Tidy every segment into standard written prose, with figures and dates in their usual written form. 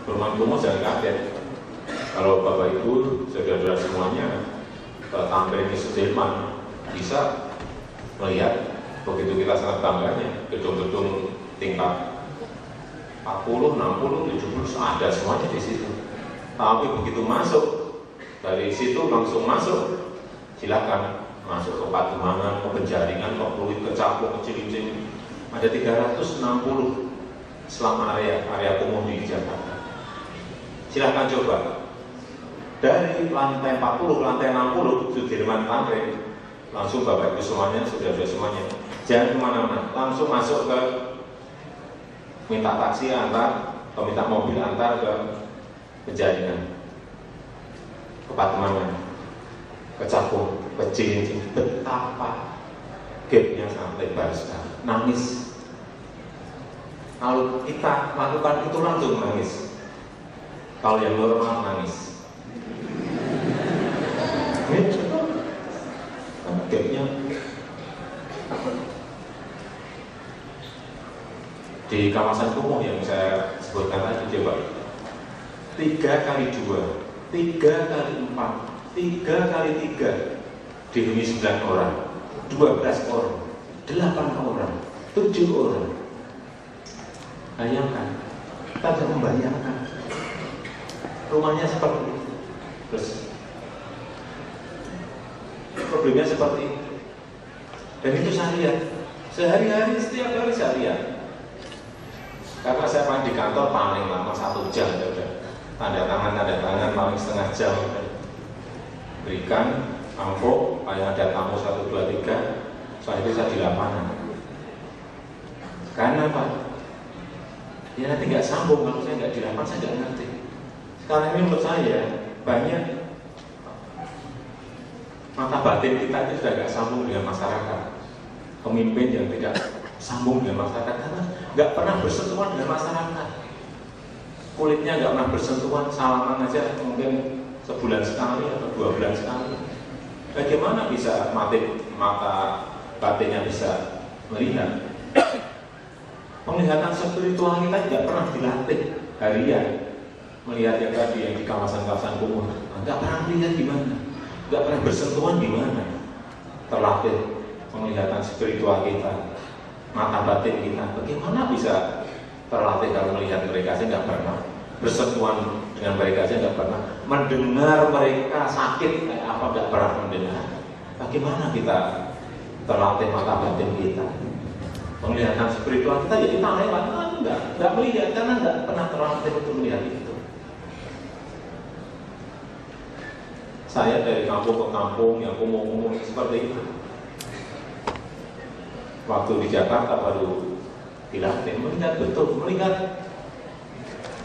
Rumah kumuh jangan kaget. Kalau Bapak Ibu, saudara-saudara semuanya ke Tamrin Sudirman bisa melihat begitu kita sangat bangganya gedung-gedung tingkat 40, 60, 70 ada semuanya di situ. Tapi begitu masuk dari situ langsung masuk, silakan masuk ke Pademangan, ke Penjaringan, ke Pluit, ke Cakung, ke Cilincing. Ada 360 selama area kumuh di Jakarta. Silakan coba dari lantai 40, lantai 60 Sudirman Tamrin, langsung Bapak Ibu semuanya, saudara-saudara semuanya, jangan kemana-mana, langsung masuk ke minta taksi antar, atau minta mobil antar ke Penjaringan, ke Pademangan, ke Cakung, ke Cilincing. Betapa gapnya sangat lebar sekali. Nangis. Kalau kita lakukan itu langsung nangis. Kalau yang normal nangis. Gapnya di kawasan kumuh yang saya sebutkan tadi, coba 3 kali 2, 3 kali 4, 3 kali 3 dihuni 9 orang, 12 orang, 8 orang, 7 orang. Bayangkan, kita bisa membayangkan rumahnya seperti itu. Terus problemnya seperti itu. Dan itu saya lihat sehari-hari, setiap hari saya lihat. Karena saya paling di kantor paling lama 1 jam, ya udah. Tanda tangan paling setengah jam. Berikan amplop, kayak ada tamu 1, 2, 3. Soal itu saya di lapangan. Karena apa? Ya nanti nggak sambung kalau saya nggak di lapangan, saya nggak ngerti. Sekarang ini menurut saya banyak mata batin kita itu sudah nggak sambung dengan masyarakat. Pemimpin yang tidak sambung dengan masyarakat karena nggak pernah bersentuhan dengan masyarakat. Kulitnya nggak pernah bersentuhan, salaman aja mungkin sebulan sekali atau 2 bulan sekali. Bagaimana bisa mata batinnya bisa melihat? Penglihatan spiritual kita tidak pernah dilatih harian. Melihat yang tadi yang di kawasan-kawasan kumuh, nggak pernah melihat gimana, nggak pernah bersentuhan gimana. Terlatih penglihatan spiritual kita, mata batin kita, bagaimana bisa terlatih kalau melihat mereka? Saya nggak pernah bersentuhan dengan mereka, saya nggak pernah mendengar mereka sakit kayak apa, nggak pernah mendengar. Bagaimana kita terlatih mata batin kita? Penglihatan spiritual kita ya kita lewat, nggak melihat karena nggak pernah terlatih untuk melihat itu. Saya dari kampung ke kampung yang kumuh-kumuh seperti itu. Waktu di Jakarta baru dilatih melihat betul, melihat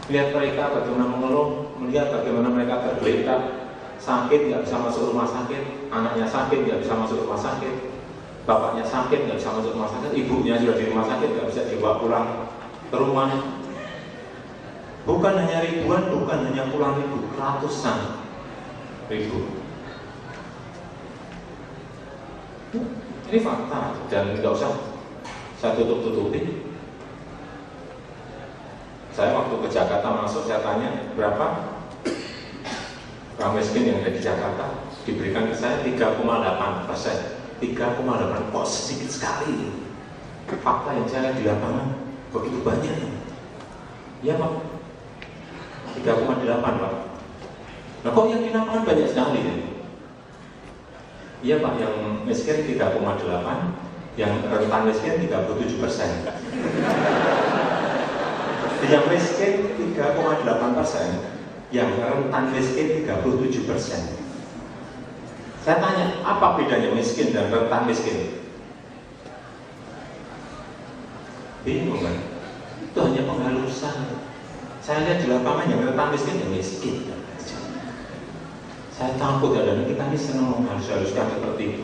mereka bagaimana mengeluh, melihat bagaimana mereka tergeletak, sakit nggak bisa masuk rumah sakit, anaknya sakit nggak bisa masuk rumah sakit, bapaknya sakit nggak bisa masuk rumah sakit, ibunya sudah di rumah sakit nggak bisa dibawa pulang ke rumah. Bukan hanya ribuan, bukan hanya puluhan ribu, ratusan ribu. Ini fakta dan nggak usah saya tutup-tutupi. Saya waktu ke Jakarta masuk, saya tanya berapa orang miskin yang ada di Jakarta, diberikan ke saya 3,8%. 3,8 kok sedikit sekali. Fakta yang saya di lapangan begitu banyak. Ya Pak, 3,8 Pak. Nah kok yang di lapangan banyak sekali ya? Iya Pak, yang miskin 3,8, yang rentan miskin 37%. Yang miskin 3,8%, yang rentan miskin 37%. Saya tanya, apa bedanya miskin dan rentan miskin? Bingung kan? Itu hanya penghalusan. Saya lihat di lapangan yang rentan miskin yang miskin. Saya takut ya, dan kita ini senang menghalus-haluskan seperti itu.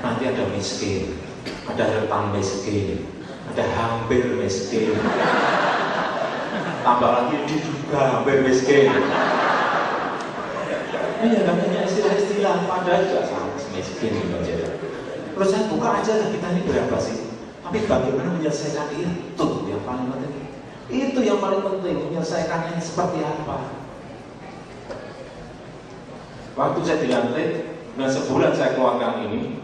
Nanti ada miskin, ada rentan miskin, ada hampir miskin, tambah lagi diduga hampir miskin. Ini ya banyak istilah-istilah, padahal juga sama miskin gitu aja. Terus saya buka aja lah, kita ini berapa sih? Tapi bagaimana menyelesaikan itu yang paling penting. Itu yang paling penting, menyelesaikannya seperti apa. Waktu saya dilantik, dan sebulan saya keluarkan ini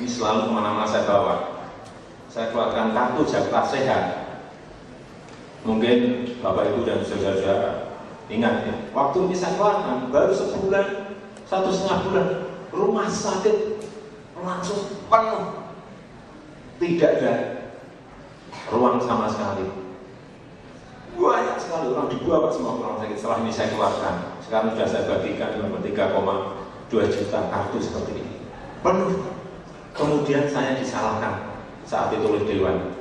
selalu kemana-mana saya bawa. Saya keluarkan kartu Jakarta Sehat. Mungkin Bapak Ibu dan saudara-saudara ingat ya, waktu ini saya keluarkan baru sebulan, 1,5 bulan, rumah sakit langsung penuh, tidak ada ruang sama sekali. Banyak sekali orang dibawa semua ke rumah sakit. Setelah ini saya keluarkan, sekarang sudah saya bagikan 3,2 juta kartu seperti ini, penuh. Kemudian saya disalahkan saat itu oleh Dewan.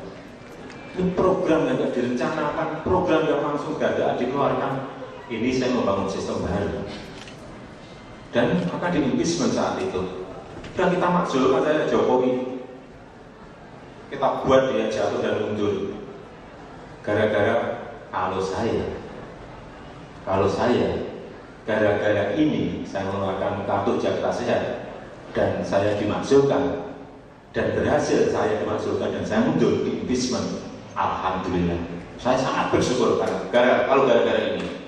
Ini program yang tidak direncanakan, program yang langsung dadakan dikeluarkan. Ini saya membangun sistem baru, dan maka di-impeachment saat itu. Dan kita makzulkan saya Jokowi, kita buat dia jatuh dan mundur. Gara-gara kalau saya gara-gara ini saya mengeluarkan kartu Jakarta Sehat dan saya dimakzulkan, dan berhasil saya dimakzulkan dan saya mundur di impeachment. Alhamdulillah, saya sangat bersyukur karena kalau gara-gara ini.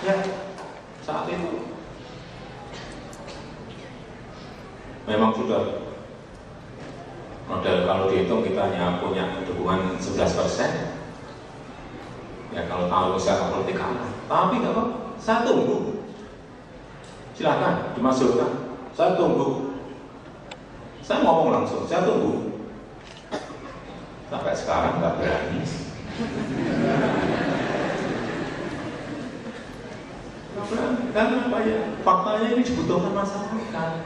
Ya, saat itu memang sudah modal, kalau dihitung kita hanya punya dukungan 11%. Ya kalau tahu usaha politik kalah, tapi nggak apa, saya tunggu. Silakan dimasukkan, saya tunggu. Saya ngomong langsung, saya tunggu. Sampai sekarang nggak berani. Karena apa ya? Faktanya ini dibutuhkan masyarakat.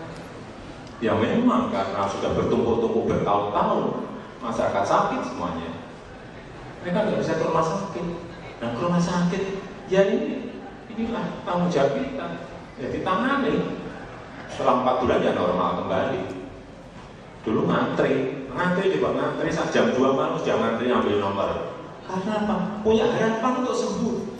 Ya memang karena sudah bertumpuk-tumpuk bertahun-tahun, masyarakat sakit semuanya. Mereka nggak bisa ke rumah sakit. Dan ke rumah sakit, ya inilah tanggung jawab kita. Ya ditangani. Setelah 4 bulan ya normal kembali. Dulu ngantri juga ngantri, saat jam 2 malam sudah ngantri ambil nomor. Karena apa? Punya harapan untuk sembuh.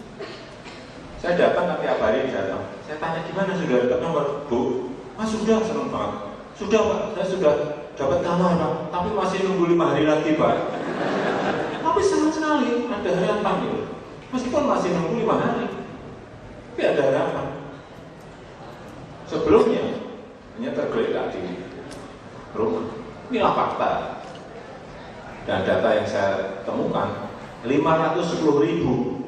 Saya datang tiap hari datang. Saya tanya gimana sudah dapat nomor, Bu? Mas sudah, senang banget. Sudah Pak, saya sudah dapat kamar Pak, tapi masih nunggu 5 hari lagi Pak. Tapi senang sekali, ada harapan gitu. Meskipun masih nunggu 5 hari, tapi ada harapan. Sebelumnya hanya tergeletak di rumah. Inilah fakta. Dan data yang saya temukan, 510.000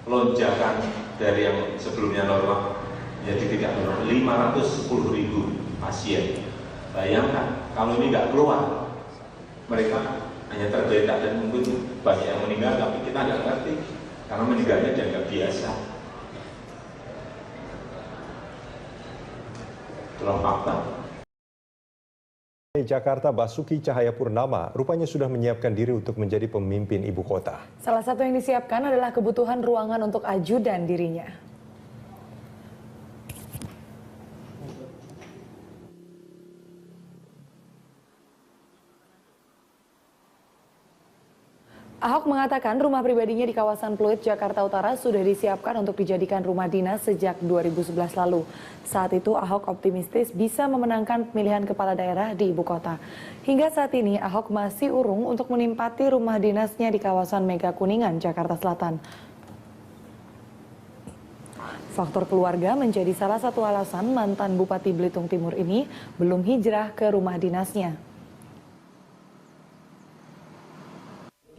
lonjakan dari yang sebelumnya normal menjadi tidak normal. 510.000 pasien. Bayangkan kalau ini nggak keluar, mereka hanya tergeletak dan mungkin banyak yang meninggal, tapi kita nggak ngerti karena meninggalnya dianggap biasa. Itulah fakta. Jakarta Basuki Cahayapurnama rupanya sudah menyiapkan diri untuk menjadi pemimpin ibu kota. Salah satu yang disiapkan adalah kebutuhan ruangan untuk ajudan dirinya. Ahok mengatakan rumah pribadinya di kawasan Pluit, Jakarta Utara sudah disiapkan untuk dijadikan rumah dinas sejak 2011 lalu. Saat itu Ahok optimistis bisa memenangkan pemilihan kepala daerah di ibu kota. Hingga saat ini Ahok masih urung untuk menempati rumah dinasnya di kawasan Mega Kuningan, Jakarta Selatan. Faktor keluarga menjadi salah satu alasan mantan Bupati Belitung Timur ini belum hijrah ke rumah dinasnya.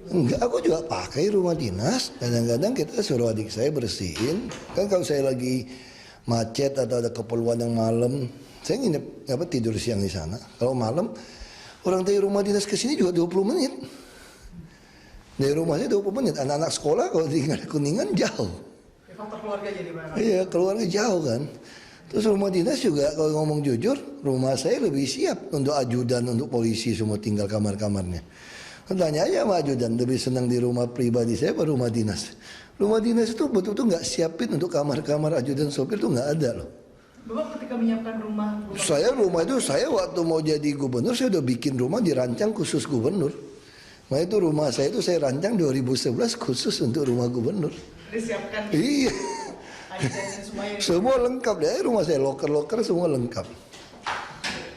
Enggak, aku juga pakai rumah dinas. Kadang-kadang kita suruh adik saya bersihin. Kan kalau saya lagi macet atau ada keperluan yang malam, saya nginep tidur siang di sana. Kalau malam, orang dari rumah dinas ke sini juga 20 menit. Dari rumahnya 20 menit. Anak-anak sekolah kalau tinggal di Kuningan jauh. Faktor keluarga jadi banyak. Iya, keluarga jauh kan. Terus rumah dinas juga kalau ngomong jujur, rumah saya lebih siap untuk ajudan, untuk polisi semua tinggal kamar-kamarnya. Tanya aja sama ajudan, lebih senang di rumah pribadi saya apa rumah dinas. Rumah dinas itu betul-betul nggak siapin untuk kamar-kamar ajudan sopir itu nggak ada loh. Bapak ketika menyiapkan rumah Saya waktu mau jadi gubernur saya udah bikin rumah dirancang khusus gubernur. Nah itu rumah saya itu saya rancang 2011 khusus untuk rumah gubernur. disiapkan Iya. semuanya. Semua lengkap deh rumah saya, loker-loker semua lengkap.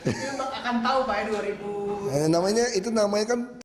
Bapak akan tahu Pak ya Namanya kan